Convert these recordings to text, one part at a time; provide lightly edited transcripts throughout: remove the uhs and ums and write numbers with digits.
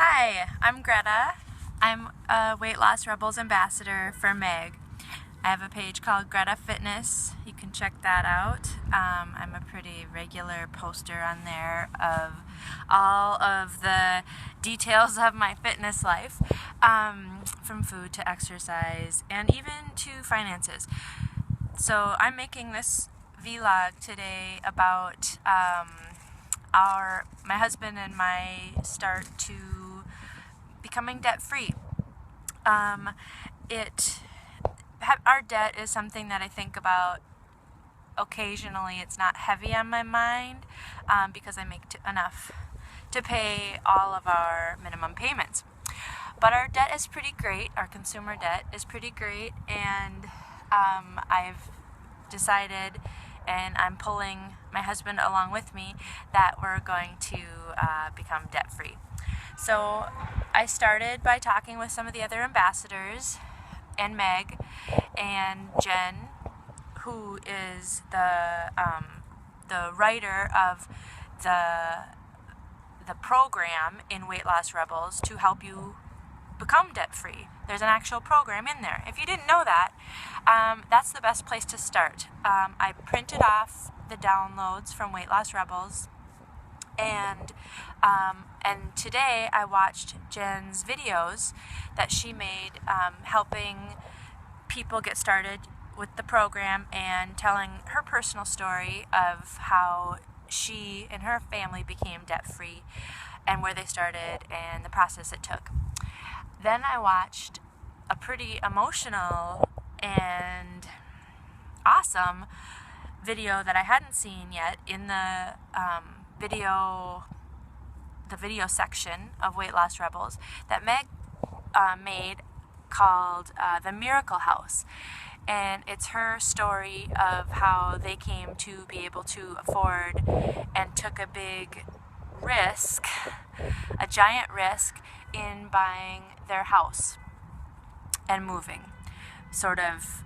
Hi, I'm Greta. I'm a Weight Loss Rebels ambassador for Meg. I have a page called Greta Fitness. You can check that out. I'm a pretty regular poster on there of all of the details of my fitness life, from food to exercise and even to finances. So I'm making this vlog today about my husband and my start to becoming debt free. Our debt is something that I think about occasionally. It's not heavy on my mind because I make enough to pay all of our minimum payments. But our debt is pretty great. Our consumer debt is pretty great, and I've decided, and I'm pulling my husband along with me, that we're going to become debt free. So I started by talking with some of the other ambassadors, and Meg and Jen, who is the writer of the program in Weight Loss Rebels to help you become debt free. There's an actual program in there. If you didn't know that, that's the best place to start. I printed off the downloads from Weight Loss Rebels, and today I watched Jen's videos that she made, helping people get started with the program and telling her personal story of how she and her family became debt free and where they started and the process it took. Then I watched a pretty emotional and awesome video that I hadn't seen yet in the video section of Weight Loss Rebels that Meg made, called The Miracle House. And it's her story of how they came to be able to afford and took a big risk, a giant risk, in buying their house and moving, sort of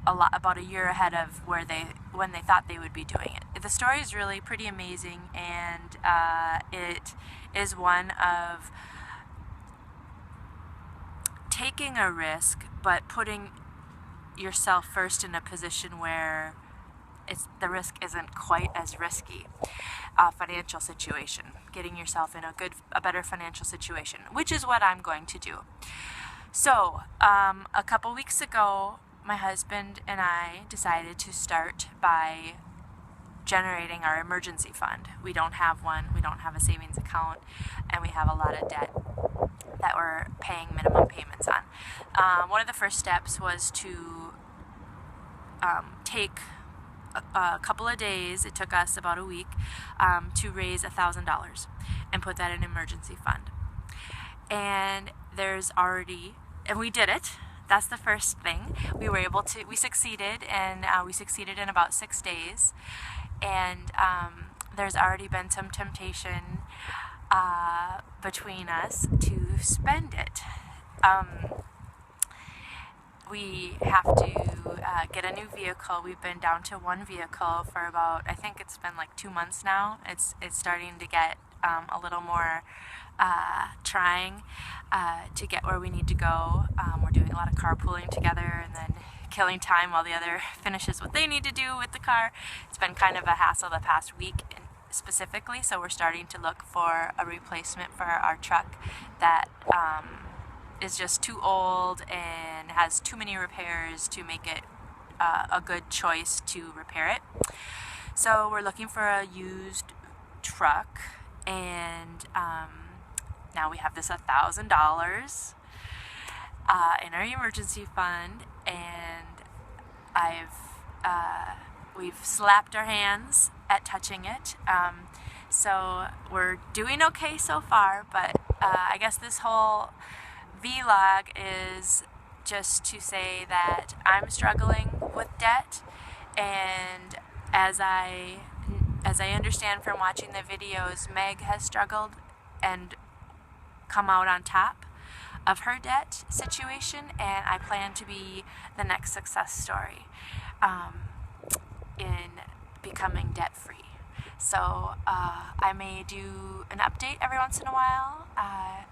about a year ahead of when they thought they would be doing it. The story is really pretty amazing, and it is one of taking a risk, but putting yourself first in a position where the risk isn't quite as risky. Financial situation, getting yourself in a better financial situation, which is what I'm going to do. So, a couple weeks ago, my husband and I decided to start by generating our emergency fund. We don't have one, we don't have a savings account, and we have a lot of debt that we're paying minimum payments on. One of the first steps was to take a couple of days. It took us about a week to raise $1,000 and put that in an emergency fund. And we did it. That's the first thing. We succeeded, and we succeeded in about 6 days. And there's already been some temptation between us to spend it. We have to get a new vehicle. We've been down to one vehicle for about, I think it's been like 2 months now. It's starting to get a little more trying to get where we need to go. We're doing a lot of carpooling together and then killing time while the other finishes what they need to do with the car. It's been kind of a hassle the past week specifically, so we're starting to look for a replacement for our truck that is just too old and has too many repairs to make it a good choice to repair it. So we're looking for a used truck, and now we have this $1,000 in our emergency fund, and we've slapped our hands at touching it. So we're doing okay so far, but I guess this whole vlog is just to say that I'm struggling with debt, and as I understand from watching the videos, Meg has struggled and come out on top of her debt situation, and I plan to be the next success story in becoming debt free. So I may do an update every once in a while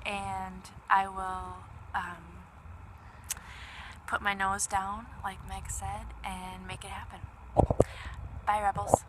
and I will put my nose down, like Meg said, and make it happen. Bye, Rebels.